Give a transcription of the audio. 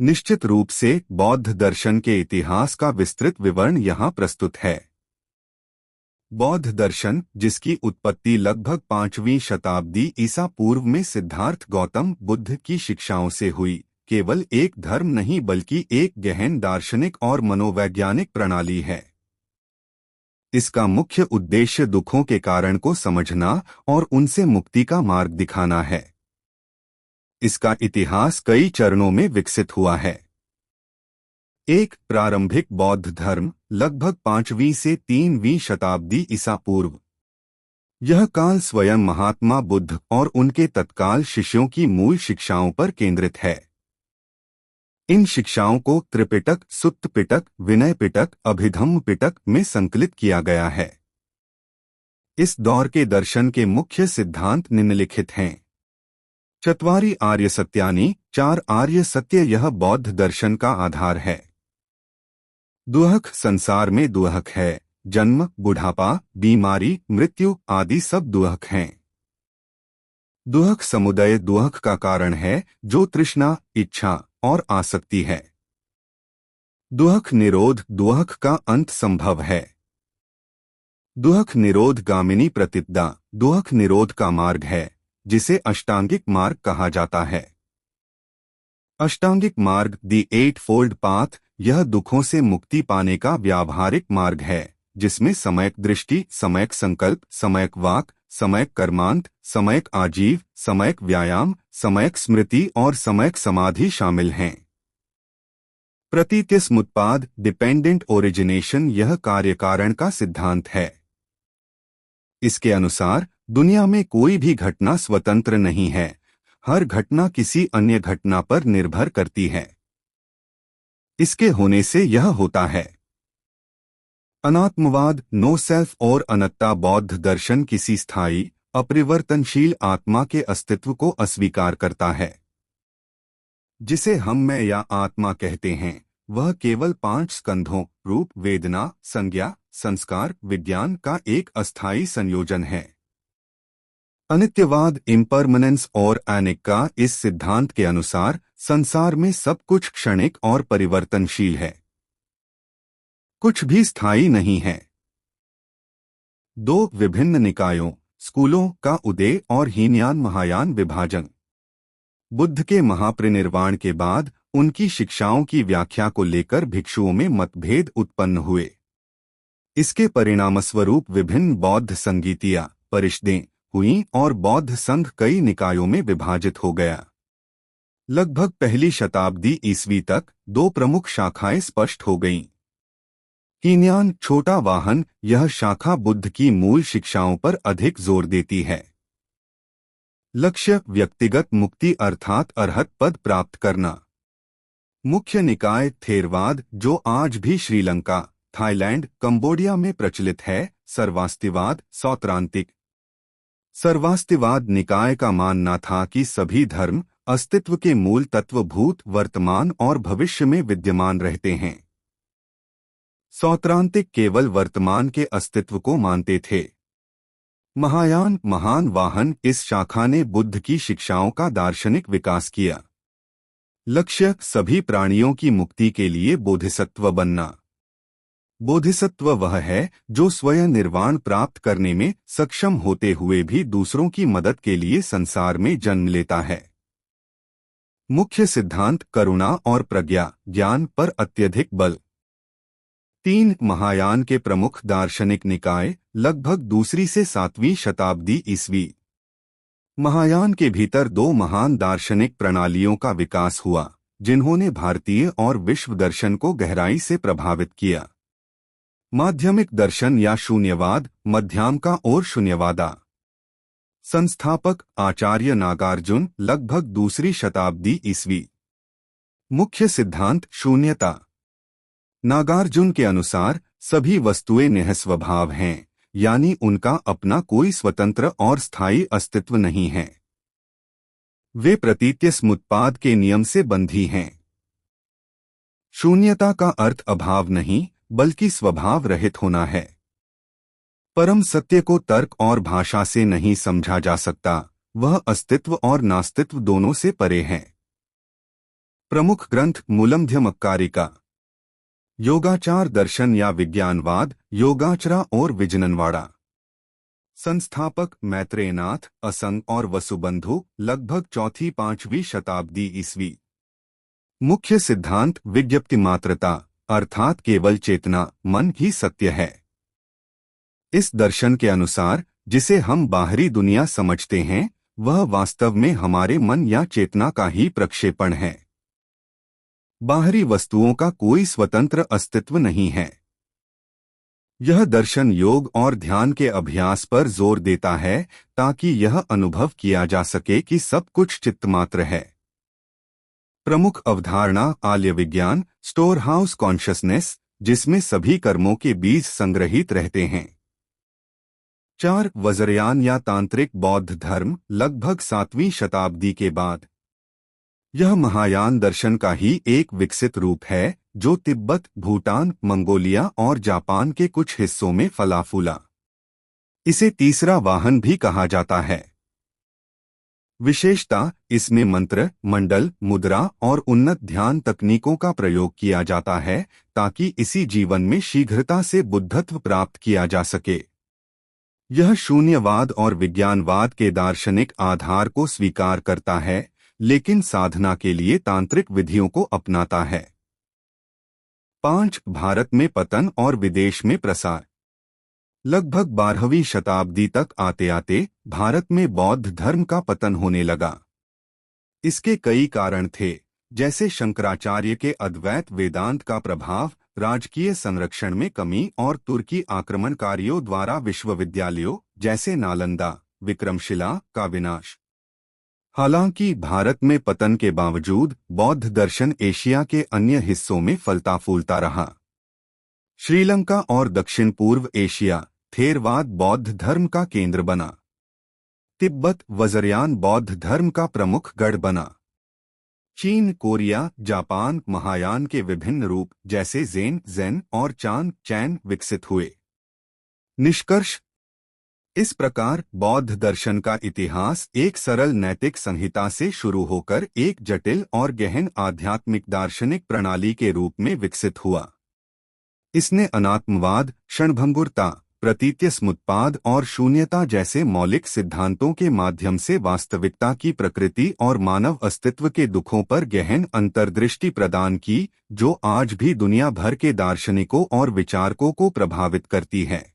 निश्चित रूप से बौद्ध दर्शन के इतिहास का विस्तृत विवरण यहाँ प्रस्तुत है। बौद्ध दर्शन, जिसकी उत्पत्ति लगभग 5वीं शताब्दी ईसा पूर्व में सिद्धार्थ गौतम बुद्ध की शिक्षाओं से हुई, केवल एक धर्म नहीं बल्कि एक गहन दार्शनिक और मनोवैज्ञानिक प्रणाली है। इसका मुख्य उद्देश्य दुखों के कारण को समझना और उनसे मुक्ति का मार्ग दिखाना है। इसका इतिहास कई चरणों में विकसित हुआ है। एक प्रारंभिक बौद्ध धर्म, लगभग 5वीं से 3वीं शताब्दी ईसा पूर्व। यह काल स्वयं महात्मा बुद्ध और उनके तत्काल शिष्यों की मूल शिक्षाओं पर केंद्रित है। इन शिक्षाओं को त्रिपिटक, सुत्त पिटक, विनय पिटक, अभिधम्म पिटक में संकलित किया गया है। इस दौर के दर्शन के मुख्य सिद्धांत निम्नलिखित हैं। चत्वारि आर्य सत्यानि, 4 आर्य सत्य यह बौद्ध दर्शन का आधार है। दुहक, संसार में दुहक है, जन्म, बुढ़ापा, बीमारी, मृत्यु आदि सब दुहक हैं। दुहक समुदय दुहक का कारण है, जो तृष्णा, इच्छा और आसक्ति है। दुहक निरोध, दुहक का अंत संभव है। दुहक निरोध गामिनी प्रतिपदा, दुहक निरोध का मार्ग है, जिसे अष्टांगिक मार्ग कहा जाता है। अष्टांगिक मार्ग, दी 8-fold पाथ, यह दुखों से मुक्ति पाने का व्यावहारिक मार्ग है, जिसमें समयक दृष्टि, समयक संकल्प, समयक वाक, समयक कर्मांत, समयक आजीव, समयक व्यायाम, समयक स्मृति और समयक समाधि शामिल हैं। प्रतीत्य समुत्पाद, डिपेंडेंट ओरिजिनेशन, यह कार्यकारण का सिद्धांत है। इसके अनुसार दुनिया में कोई भी घटना स्वतंत्र नहीं है, हर घटना किसी अन्य घटना पर निर्भर करती है। इसके होने से यह होता है। अनात्मवाद, नो सेल्फ और अनत्ता, बौद्ध दर्शन किसी स्थायी, अपरिवर्तनशील आत्मा के अस्तित्व को अस्वीकार करता है। जिसे हम मैं या आत्मा कहते हैं, वह केवल 5 स्कंधों, रूप, वेदना, संज्ञा, संस्कार, विज्ञान का एक अस्थायी संयोजन है। अनित्यवाद, इम्परमानेंस और अनिक्का, इस सिद्धांत के अनुसार संसार में सब कुछ क्षणिक और परिवर्तनशील है, कुछ भी स्थायी नहीं है। 2 विभिन्न निकायों, स्कूलों का उदय और हीनयान महायान विभाजन। बुद्ध के महापरिनिर्वाण के बाद उनकी शिक्षाओं की व्याख्या को लेकर भिक्षुओं में मतभेद उत्पन्न हुए। इसके परिणामस्वरूप विभिन्न बौद्ध संगीतियां, परिषदें हुईं और बौद्ध संघ कई निकायों में विभाजित हो गया। लगभग पहली शताब्दी ईस्वी तक 2 प्रमुख शाखाएं स्पष्ट हो गईं। हीनयान, छोटा वाहन, यह शाखा बुद्ध की मूल शिक्षाओं पर अधिक जोर देती है। लक्ष्य, व्यक्तिगत मुक्ति अर्थात अरहत पद प्राप्त करना। मुख्य निकाय थेरवाद, जो आज भी श्रीलंका, थाईलैंड, कंबोडिया में प्रचलित है। सर्वास्तिवाद, सौत्रांतिक। सर्वास्तिवाद निकाय का मानना था कि सभी धर्म अस्तित्व के मूल तत्व भूत, वर्तमान और भविष्य में विद्यमान रहते हैं। सौत्रांतिक केवल वर्तमान के अस्तित्व को मानते थे। महायान, महान वाहन, इस शाखा ने बुद्ध की शिक्षाओं का दार्शनिक विकास किया। लक्ष्य, सभी प्राणियों की मुक्ति के लिए बोधिसत्व बनना। बोधिसत्व वह है जो स्वयं निर्वाण प्राप्त करने में सक्षम होते हुए भी दूसरों की मदद के लिए संसार में जन्म लेता है। मुख्य सिद्धांत, करुणा और प्रज्ञा, ज्ञान पर अत्यधिक बल। 3 महायान के प्रमुख दार्शनिक निकाय, लगभग 2री से 7वीं शताब्दी ईस्वी। महायान के भीतर 2 महान दार्शनिक प्रणालियों का विकास हुआ, जिन्होंने भारतीय और विश्व दर्शन को गहराई से प्रभावित किया। माध्यमिक दर्शन या शून्यवाद, मध्यामका और शून्यवादा। संस्थापक आचार्य नागार्जुन, लगभग 2री शताब्दी ईस्वी। मुख्य सिद्धांत, शून्यता। नागार्जुन के अनुसार सभी वस्तुएं निःस्वभाव हैं, यानी उनका अपना कोई स्वतंत्र और स्थायी अस्तित्व नहीं है। वे प्रतीत्य समुत्पाद के नियम से बंधी हैं। शून्यता का अर्थ अभाव नहीं, बल्कि स्वभाव रहित होना है। परम सत्य को तर्क और भाषा से नहीं समझा जा सकता, वह अस्तित्व और नास्तित्व दोनों से परे है। प्रमुख ग्रंथ मूलमध्यमक्कारिका, योगाचार दर्शन या विज्ञानवाद, योगाचरा और विजननवाड़ा। संस्थापक मैत्रेयनाथ, असंग और वसुबंधु, लगभग 4वीं-5वीं शताब्दी ईस्वी। मुख्य सिद्धांत विज्ञप्ति मात्रता, अर्थात केवल चेतना, मन ही सत्य है। इस दर्शन के अनुसार जिसे हम बाहरी दुनिया समझते हैं वह वास्तव में हमारे मन या चेतना का ही प्रक्षेपण है। बाहरी वस्तुओं का कोई स्वतंत्र अस्तित्व नहीं है। यह दर्शन योग और ध्यान के अभ्यास पर जोर देता है ताकि यह अनुभव किया जा सके कि सब कुछ चित्तमात्र है। प्रमुख अवधारणा आल्य विज्ञान, स्टोर हाउस कॉन्शसनेस, जिसमें सभी कर्मों के बीज संग्रहित रहते हैं। 4 वज्रयान या तांत्रिक बौद्ध धर्म, लगभग 7वीं शताब्दी के बाद। यह महायान दर्शन का ही एक विकसित रूप है जो तिब्बत, भूटान, मंगोलिया और जापान के कुछ हिस्सों में फला फूला। इसे तीसरा वाहन भी कहा जाता है। विशेषता इसमें मंत्र, मंडल, मुद्रा और उन्नत ध्यान तकनीकों का प्रयोग किया जाता है ताकि इसी जीवन में शीघ्रता से बुद्धत्व प्राप्त किया जा सके। यह शून्यवाद और विज्ञानवाद के दार्शनिक आधार को स्वीकार करता है लेकिन साधना के लिए तांत्रिक विधियों को अपनाता है। 5 भारत में पतन और विदेश में प्रसार। लगभग 12वीं शताब्दी तक आते आते भारत में बौद्ध धर्म का पतन होने लगा। इसके कई कारण थे, जैसे शंकराचार्य के अद्वैत वेदांत का प्रभाव, राजकीय संरक्षण में कमी और तुर्की आक्रमणकारियों द्वारा विश्वविद्यालयों जैसे नालंदा, विक्रमशिला का विनाश। हालांकि भारत में पतन के बावजूद बौद्ध दर्शन एशिया के अन्य हिस्सों में फलता फूलता रहा। श्रीलंका और दक्षिण पूर्व एशिया थेरवाद बौद्ध धर्म का केंद्र बना। तिब्बत वज्रयान बौद्ध धर्म का प्रमुख गढ़ बना। चीन, कोरिया, जापान महायान के विभिन्न रूप जैसे ज़ेन और चैन विकसित हुए। निष्कर्ष, इस प्रकार बौद्ध दर्शन का इतिहास एक सरल नैतिक संहिता से शुरू होकर एक जटिल और गहन आध्यात्मिक दार्शनिक प्रणाली के रूप में विकसित हुआ। इसने अनात्मवाद, क्षणभंगुरता, प्रतीत्य समुत्पाद और शून्यता जैसे मौलिक सिद्धांतों के माध्यम से वास्तविकता की प्रकृति और मानव अस्तित्व के दुखों पर गहन अंतर्दृष्टि प्रदान की, जो आज भी दुनिया भर के दार्शनिकों और विचारकों को प्रभावित करती है।